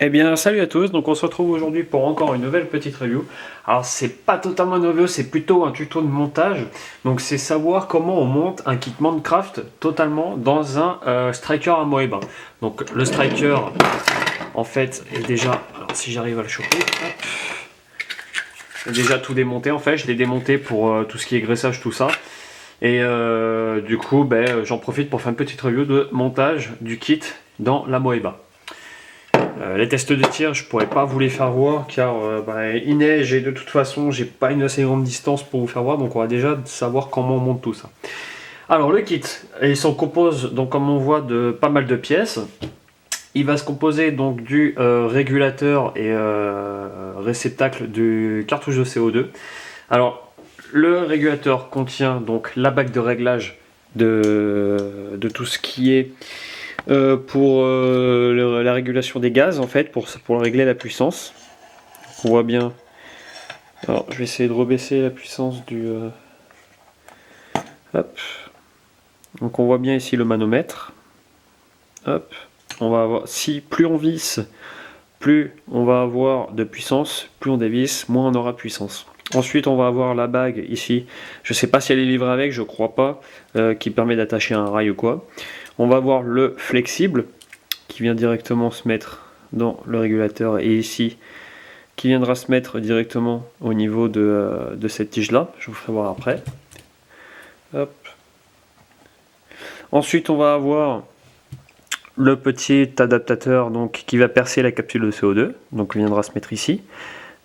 Eh bien, salut à tous, donc on se retrouve aujourd'hui pour encore une nouvelle petite review. Alors, c'est pas totalement une review, c'est plutôt un tuto de montage. Donc, c'est savoir comment on monte un kit Minecraft totalement dans un striker Amoeba. Donc, le striker, en fait, est déjà. Alors, si j'arrive à le choper, hop, est déjà tout démonté en fait. Je l'ai démonté pour tout ce qui est graissage, tout ça. Et du coup, j'en profite pour faire une petite review de montage du kit dans l'Amoeba. Les tests de tir, je pourrais pas vous les faire voir car il neige et de toute façon, j'ai pas une assez grande distance pour vous faire voir, donc on va déjà savoir comment on monte tout ça. Alors le kit, il s'en compose donc comme on voit de pas mal de pièces. Il va se composer donc du régulateur et réceptacle du cartouche de CO2. Alors le régulateur contient donc la bague de réglage de tout ce qui est pour la régulation des gaz en fait, pour régler la puissance. On voit bien. Alors je vais essayer de rebaisser la puissance du. Hop. Donc on voit bien ici le manomètre. Hop. On va avoir. Si plus on visse, plus on va avoir de puissance, plus on dévisse, moins on aura de puissance. Ensuite, on va avoir la bague ici. Je ne sais pas si elle est livrée avec, je crois pas, qui permet d'attacher un rail ou quoi. On va avoir le flexible qui vient directement se mettre dans le régulateur et ici qui viendra se mettre directement au niveau de cette tige là. Je vous ferai voir après. Hop. Ensuite, on va avoir le petit adaptateur donc, qui va percer la capsule de CO2. Donc, il viendra se mettre ici.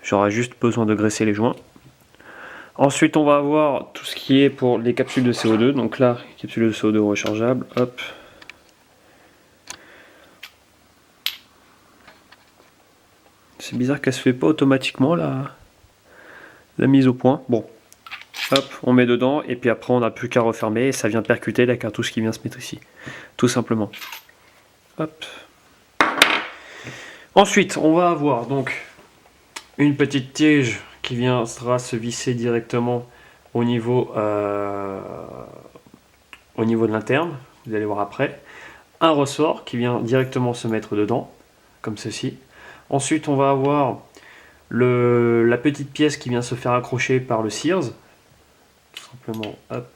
J'aurai juste besoin de graisser les joints. Ensuite, on va avoir tout ce qui est pour les capsules de CO2. Donc là, capsule de CO2 rechargeable. Hop. C'est bizarre qu'elle se fait pas automatiquement la mise au point. Bon, hop, on met dedans et puis après on n'a plus qu'à refermer et ça vient percuter la cartouche qui vient se mettre ici. Tout simplement. Hop. Ensuite, on va avoir donc une petite tige qui viendra se visser directement au niveau de l'interne. Vous allez voir après. Un ressort qui vient directement se mettre dedans, comme ceci. Ensuite, on va avoir la petite pièce qui vient se faire accrocher par le Sears. Tout simplement, hop,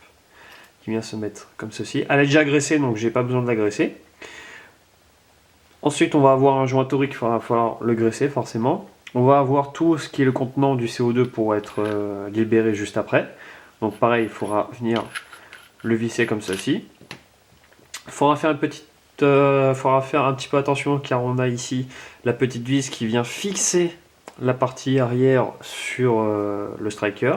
qui vient se mettre comme ceci. Elle est déjà graissée, donc j'ai pas besoin de la graisser. Ensuite, on va avoir un joint torique, il va falloir le graisser forcément. On va avoir tout ce qui est le contenant du CO2 pour être libéré juste après. Donc pareil, il faudra venir le visser comme ceci. Il faudra faire un petit peu attention car on a ici la petite vis qui vient fixer la partie arrière sur le striker.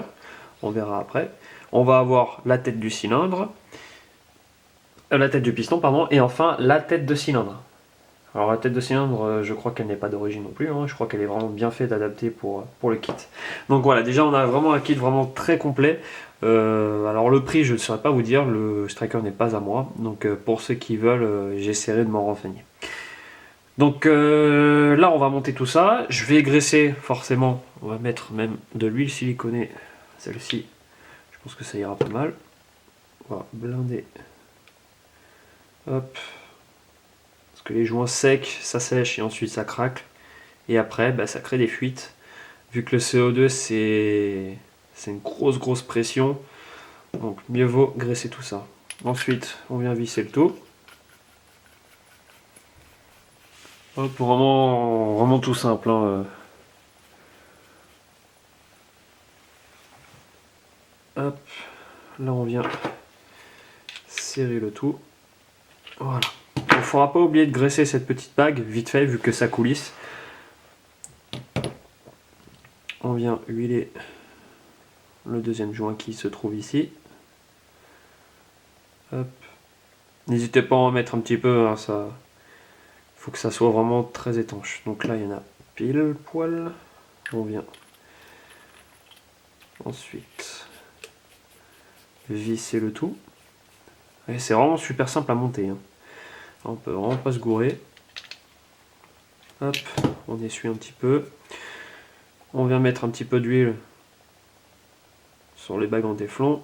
On verra après. On va avoir la tête du cylindre, la tête du piston, pardon, et enfin la tête de cylindre. Alors la tête de cylindre, je crois qu'elle n'est pas d'origine non plus, hein. Je crois qu'elle est vraiment bien faite, adaptée pour le kit. Donc voilà, déjà on a vraiment un kit vraiment très complet. Alors le prix, je ne saurais pas vous dire, le striker n'est pas à moi, donc pour ceux qui veulent, j'essaierai de m'en renseigner. Donc là on va monter tout ça, je vais graisser forcément, on va mettre même de l'huile siliconée, celle-ci, je pense que ça ira pas mal. On va blinder. Hop. Parce que les joints secs, ça sèche et ensuite ça craque. Et après, ça crée des fuites. Vu que le CO2, c'est une grosse pression. Donc mieux vaut graisser tout ça. Ensuite, on vient visser le tout. Hop, vraiment tout simple, hein. Hop, là on vient serrer le tout. Voilà. Il ne faudra pas oublier de graisser cette petite bague, vite fait, vu que ça coulisse. On vient huiler le deuxième joint qui se trouve ici. Hop. N'hésitez pas à en mettre un petit peu, hein, ça. Faut que ça soit vraiment très étanche. Donc là, il y en a pile poil. On vient ensuite visser le tout. Et c'est vraiment super simple à monter, hein. On peut vraiment pas se gourer. Hop, on essuie un petit peu. On vient mettre un petit peu d'huile sur les bagues en téflon.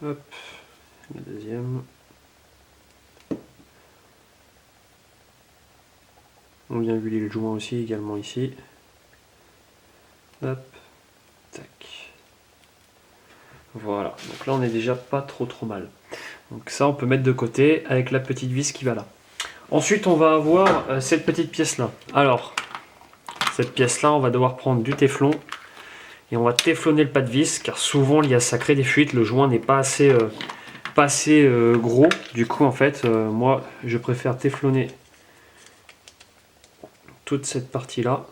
Hop, le deuxième. On vient huiler le joint aussi également ici. Hop, tac. Voilà, donc là on est déjà pas trop mal. Donc ça on peut mettre de côté avec la petite vis qui va là. Ensuite on va avoir cette petite pièce là. Alors, cette pièce là on va devoir prendre du téflon et on va téflonner le pas de vis car souvent ça crée des fuites, le joint n'est pas assez, gros. Du coup en fait moi je préfère téflonner toute cette partie là.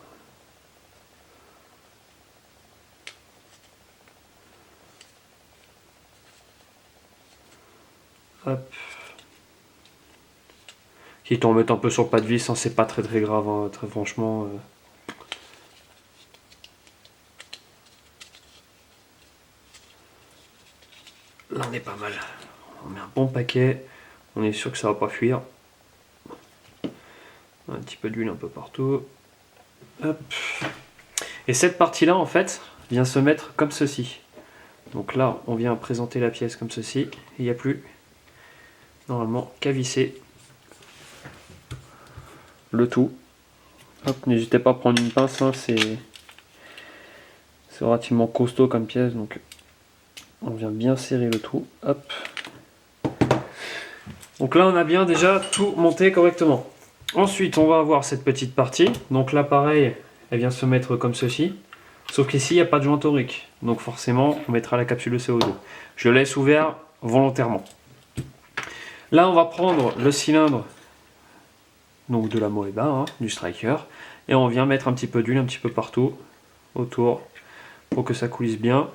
Hop. Quitte à en mettre un peu sur le pas de vis, hein, c'est pas très grave, hein, très franchement. Là on est pas mal. On met un bon paquet, on est sûr que ça va pas fuir. Un petit peu d'huile un peu partout. Hop. Et cette partie là en fait vient se mettre comme ceci. Donc là on vient présenter la pièce comme ceci. Il n'y a plus normalement qu'à visser le tout. Hop, n'hésitez pas à prendre une pince, hein, c'est relativement costaud comme pièce, donc on vient bien serrer le tout. Hop. Donc là on a bien déjà tout monté correctement. Ensuite on va avoir cette petite partie. Donc là pareil, elle vient se mettre comme ceci. Sauf qu'ici il n'y a pas de joint torique. Donc forcément on mettra la capsule de CO2. Je laisse ouvert volontairement. Là on va prendre le cylindre donc de la Moeba, hein, du Striker. Et on vient mettre un petit peu d'huile un petit peu partout autour pour que ça coulisse bien.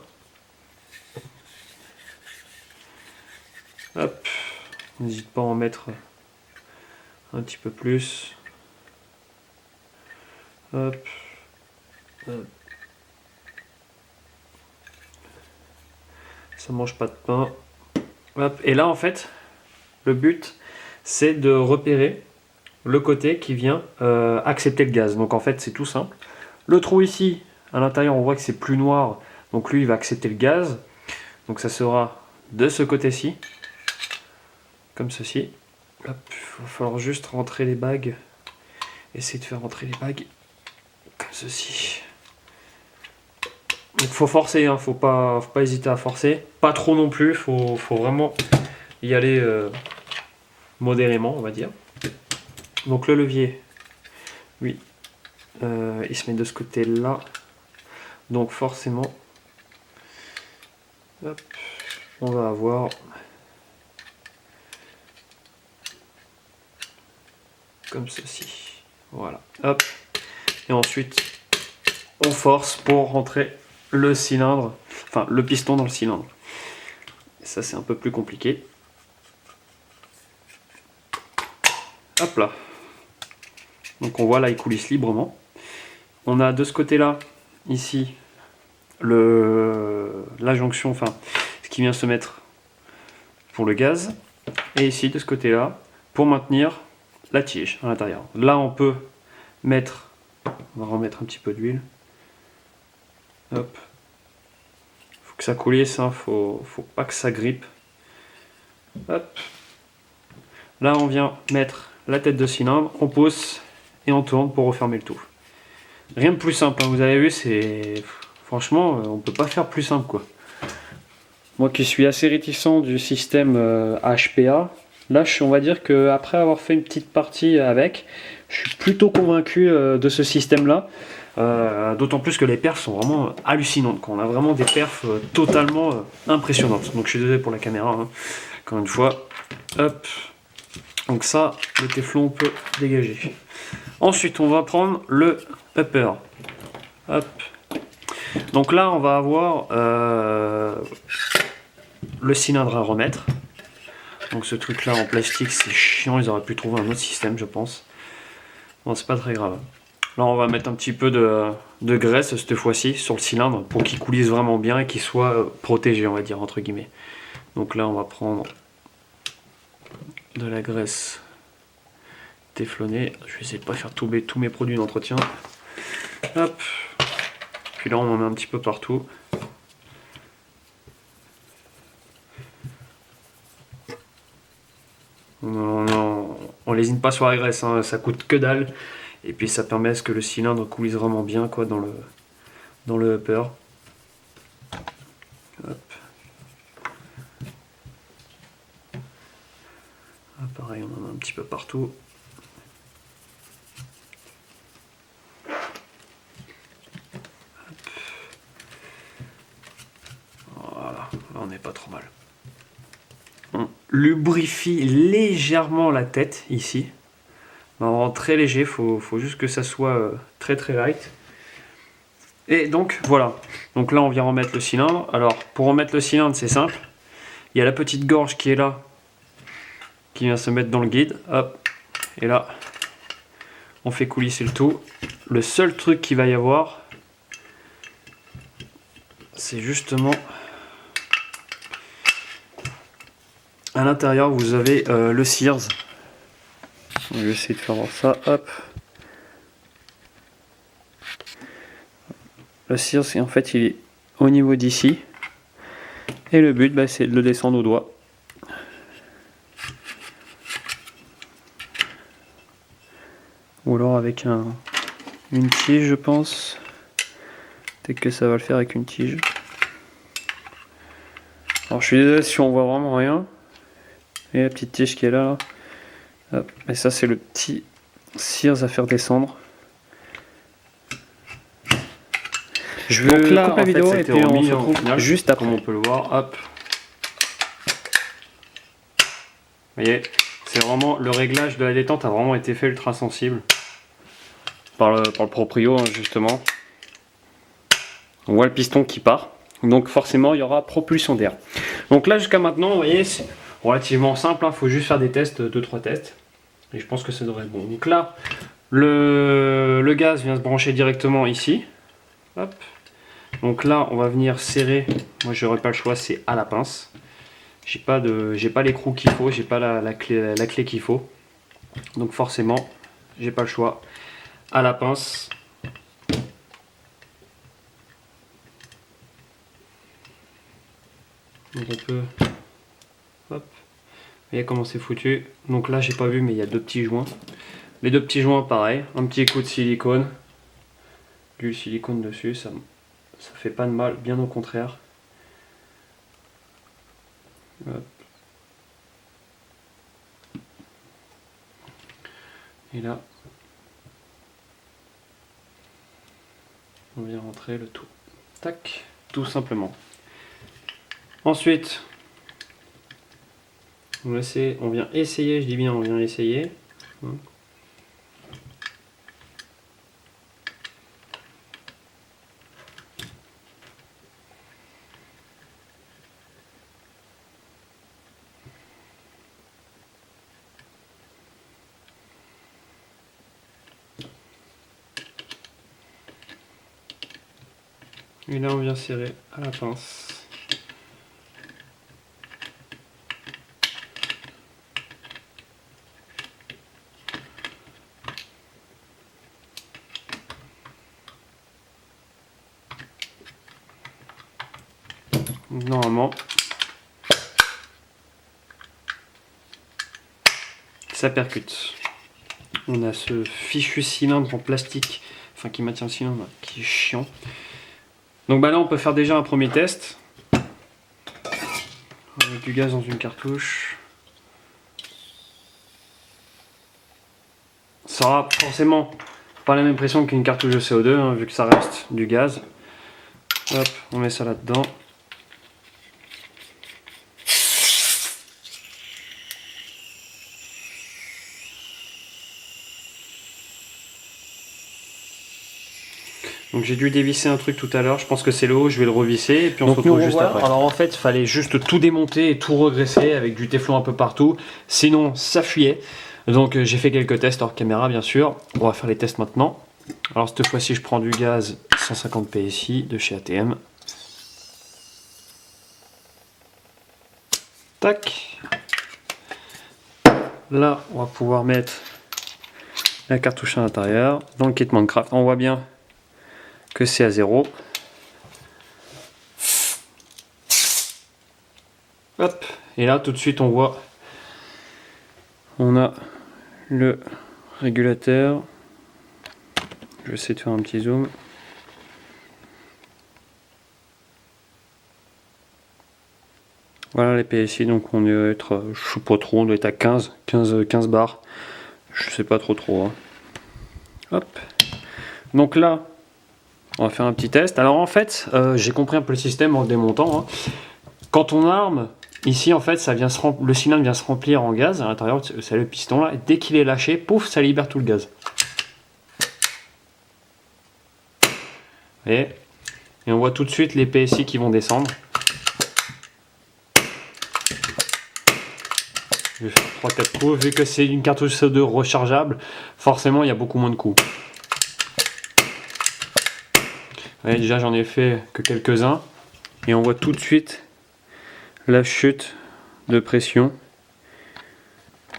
Hop. N'hésite pas à en mettre un petit peu plus. Hop. Hop. Ça mange pas de pain. Hop. Et là en fait, le but c'est de repérer le côté qui vient accepter le gaz. Donc en fait c'est tout simple. Le trou ici, à l'intérieur on voit que c'est plus noir. Donc lui il va accepter le gaz. Donc ça sera de ce côté-ci. Comme ceci. Hop, il va falloir juste rentrer les bagues. Essayer de faire rentrer les bagues comme ceci. Il faut forcer, hein, faut pas hésiter à forcer. Pas trop non plus, faut vraiment y aller modérément, on va dire. Donc le levier, oui, il se met de ce côté-là. Donc forcément, hop, on va avoir comme ceci. Voilà, hop. Et ensuite, on force pour rentrer le cylindre, enfin le piston dans le cylindre. Et ça c'est un peu plus compliqué. Hop là. Donc on voit là il coulisse librement. On a de ce côté là, ici, la jonction, enfin ce qui vient se mettre pour le gaz. Et ici de ce côté là, pour maintenir la tige à l'intérieur. Là on peut mettre, on va remettre un petit peu d'huile. Hop. Faut que ça coulisse, hein, faut pas que ça grippe. Hop. Là on vient mettre la tête de cylindre, on pousse et on tourne pour refermer le tout. Rien de plus simple, hein, vous avez vu, c'est franchement on peut pas faire plus simple quoi. Moi qui suis assez réticent du système HPA, là on va dire que après avoir fait une petite partie avec, je suis plutôt convaincu de ce système là. D'autant plus que les perfs sont vraiment hallucinantes. On a vraiment des perfs totalement impressionnantes. Donc je suis désolé pour la caméra, hein. Encore une fois. Hop. Donc ça, le téflon peut dégager. Ensuite, on va prendre le upper. Hop. Donc là, on va avoir le cylindre à remettre. Donc ce truc là en plastique, c'est chiant. Ils auraient pu trouver un autre système, je pense. Bon, c'est pas très grave. Là, on va mettre un petit peu de graisse cette fois-ci sur le cylindre pour qu'il coulisse vraiment bien et qu'il soit protégé, on va dire, entre guillemets. Donc là, on va prendre de la graisse téflonnée. Je vais essayer de ne pas faire tomber tous mes produits d'entretien. Hop. Puis là, on en met un petit peu partout. On lésine pas sur la graisse, hein, ça coûte que dalle. Et puis ça permet à ce que le cylindre coulisse vraiment bien quoi, dans le upper. Hop. Ah, pareil, on en a un petit peu partout. Voilà, là on n'est pas trop mal. On lubrifie légèrement la tête ici. Vraiment très léger, faut juste que ça soit très très light. Et donc voilà, donc là on vient remettre le cylindre. Alors pour remettre le cylindre c'est simple, il y a la petite gorge qui est là, qui vient se mettre dans le guide, hop, et là on fait coulisser le tout. Le seul truc qu'il va y avoir, c'est justement à l'intérieur vous avez le Sears. Je vais essayer de faire voir ça, hop. Le Sears, en fait il est au niveau d'ici. Et le but c'est de le descendre au doigt. Ou alors avec une tige je pense. Peut-être que ça va le faire avec une tige. Alors je suis désolé si on voit vraiment rien. Et la petite tige qui est là. Hop. Et ça c'est le petit Sears à faire descendre. Je Donc là, coupe la vidéo et puis on se retrouve final, juste après. Comme on peut le voir, hop. Vous voyez, c'est vraiment le réglage de la détente a vraiment été fait ultra sensible par le proprio hein, justement. On voit le piston qui part, donc forcément il y aura propulsion d'air. Donc là jusqu'à maintenant, vous voyez, c'est relativement simple, il faut juste faire des tests, 2-3 tests, et je pense que ça devrait être bon. Donc là, le gaz vient se brancher directement ici. Hop. Donc là, on va venir serrer. Moi, j'aurais pas le choix, c'est à la pince. J'ai pas l'écrou qu'il faut, j'ai pas la clé qu'il faut. Donc forcément, j'ai pas le choix. À la pince. Donc on peut. Hop. Vous voyez comment c'est foutu. Donc là, j'ai pas vu, mais il y a deux petits joints. Les deux petits joints, pareil. Un petit coup de silicone. Du silicone dessus, ça fait pas de mal, bien au contraire. Hop. Et là, on vient rentrer le tout. Tac, tout simplement. Ensuite, on vient essayer, je dis bien on vient essayer. Et là on vient serrer à la pince. Normalement, ça percute. On a ce fichu cylindre en plastique, enfin qui maintient le cylindre, qui est chiant. Donc bah là on peut faire déjà un premier test. Avec du gaz dans une cartouche. Ça aura forcément pas la même pression qu'une cartouche de CO2, hein, vu que ça reste du gaz. Hop, on met ça là-dedans. Donc j'ai dû dévisser un truc tout à l'heure, je pense que c'est le haut, je vais le revisser et puis on se retrouve juste après. Alors en fait, il fallait juste tout démonter et tout regresser avec du téflon un peu partout, sinon ça fuyait. Donc j'ai fait quelques tests hors caméra bien sûr, on va faire les tests maintenant. Alors cette fois-ci je prends du gaz 150 PSI de chez ATM. Tac. Là on va pouvoir mettre la cartouche à l'intérieur. Dans le kit Minecraft, on voit bien que c'est à 0. Hop, et là tout de suite on voit, on a le régulateur Je vais essayer de faire un petit zoom. Voilà les PSI, donc on doit être, je sais pas trop, on doit être à 15 bars. Je sais pas trop. Hein. Hop. Donc là, on va faire un petit test. Alors en fait, j'ai compris un peu le système en le démontant. Hein. Quand on arme, ici en fait, le cylindre vient se remplir en gaz à l'intérieur, c'est le piston là. Et dès qu'il est lâché, pouf, ça libère tout le gaz. Et on voit tout de suite les PSI qui vont descendre. Je vais faire 3-4 coups. Vu que c'est une cartouche CO2 rechargeable, forcément il y a beaucoup moins de coups. Ouais, déjà j'en ai fait que quelques-uns. Et on voit tout de suite la chute de pression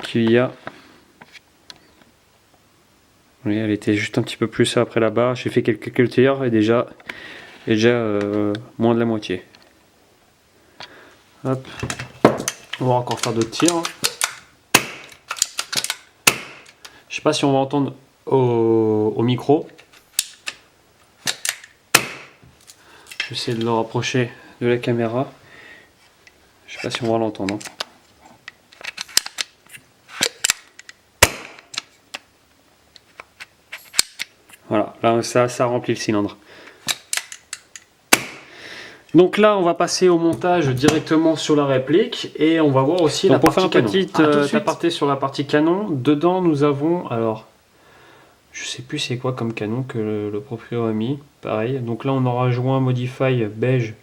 qu'il y a. Oui, elle était juste un petit peu plus après la barre. J'ai fait quelques tirs et déjà moins de la moitié. Hop. On va encore faire d'autres tirs. Je sais pas si on va entendre au micro. Je vais essayer de le rapprocher de la caméra. Je sais pas si on va l'entendre. Voilà, là ça remplit le cylindre. Donc là, on va passer au montage directement sur la réplique et on va voir aussi la partie canon. Pour faire un petit aparté sur la partie canon, dedans nous avons, alors, je sais plus c'est quoi comme canon que le proprio a mis, pareil. Donc là, on aura joint Modify beige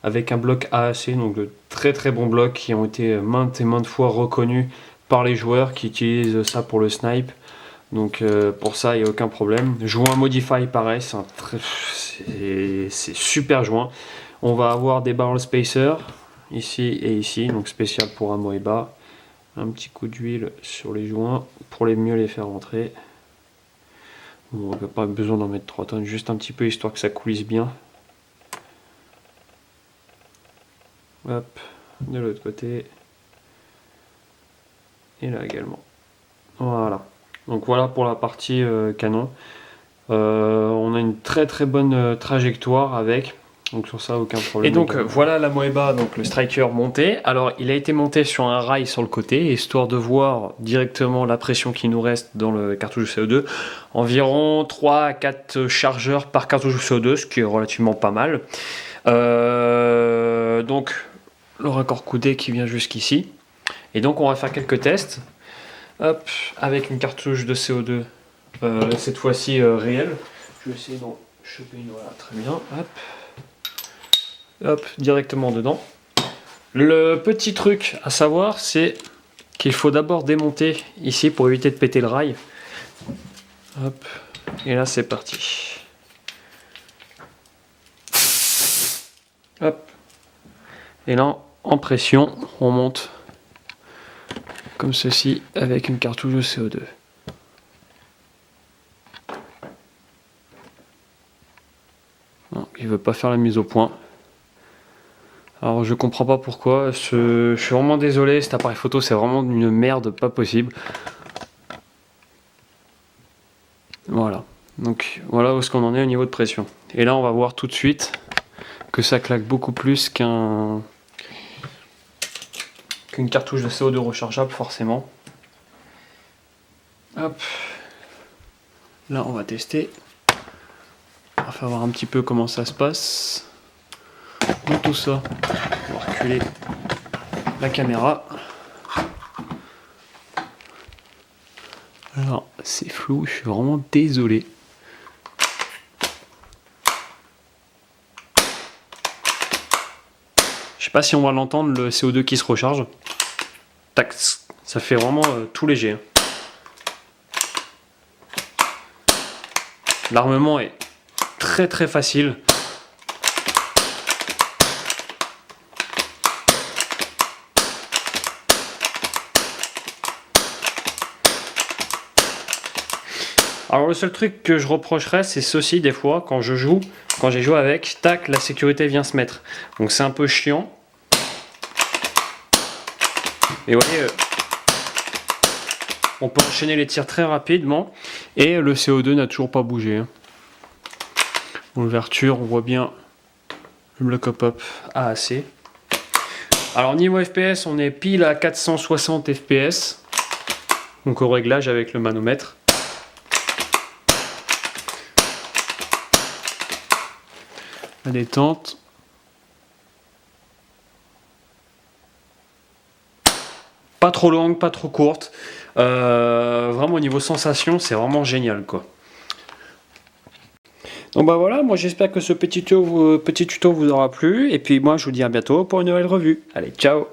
avec un bloc AAC, donc de très bons blocs qui ont été maintes et maintes fois reconnus par les joueurs qui utilisent ça pour le snipe. Donc pour ça, il n'y a aucun problème. Joint Modify, pareil, c'est super joint. On va avoir des barrel spacers ici et ici, donc spécial pour Amoeba. Un petit coup d'huile sur les joints pour mieux les faire rentrer. Bon, on n'a pas besoin d'en mettre 3 tonnes, juste un petit peu histoire que ça coulisse bien. Hop, de l'autre côté. Et là également. Voilà. Donc voilà pour la partie canon. On a une très bonne trajectoire avec. Donc sur ça, aucun problème. Et donc voilà la Moeba, donc le striker monté. Alors il a été monté sur un rail sur le côté, histoire de voir directement la pression qui nous reste dans le cartouche CO2. Environ 3 à 4 chargeurs par cartouche CO2, ce qui est relativement pas mal. Donc le raccord coudé qui vient jusqu'ici. Et donc on va faire quelques tests. Hop, avec une cartouche de CO2, cette fois-ci réelle. Je vais essayer d'en choper une, voilà, très bien. Hop. Hop, directement dedans. Le petit truc à savoir, c'est qu'il faut d'abord démonter ici pour éviter de péter le rail. Hop, et là c'est parti. Hop. Et là, en pression, on monte comme ceci avec une cartouche de CO2. Non, il ne veut pas faire la mise au point. Alors je comprends pas pourquoi, je suis vraiment désolé, cet appareil photo c'est vraiment une merde pas possible. Voilà, donc voilà où est-ce qu'on en est au niveau de pression. Et là on va voir tout de suite que ça claque beaucoup plus qu'une cartouche de CO2 rechargeable forcément. Hop, là on va tester, on va voir un petit peu comment ça se passe. Donc tout ça, on va reculer la caméra. Alors c'est flou, je suis vraiment désolé. Je sais pas si on va l'entendre, le CO2 qui se recharge. Tac, ça fait vraiment tout léger. Hein. L'armement est très facile. Alors le seul truc que je reprocherais, c'est ceci des fois, quand j'ai joué avec, tac, la sécurité vient se mettre. Donc c'est un peu chiant. Et vous voyez, on peut enchaîner les tirs très rapidement, et le CO2 n'a toujours pas bougé. Hein. L'ouverture, on voit bien le bloc hop AAC. Alors niveau FPS, on est pile à 460 FPS. Donc au réglage avec le manomètre. La détente. Pas trop longue, pas trop courte. Vraiment au niveau sensation, c'est vraiment génial quoi. Donc bah voilà, moi j'espère que ce petit tuto vous aura plu. Et puis moi je vous dis à bientôt pour une nouvelle revue. Allez, ciao!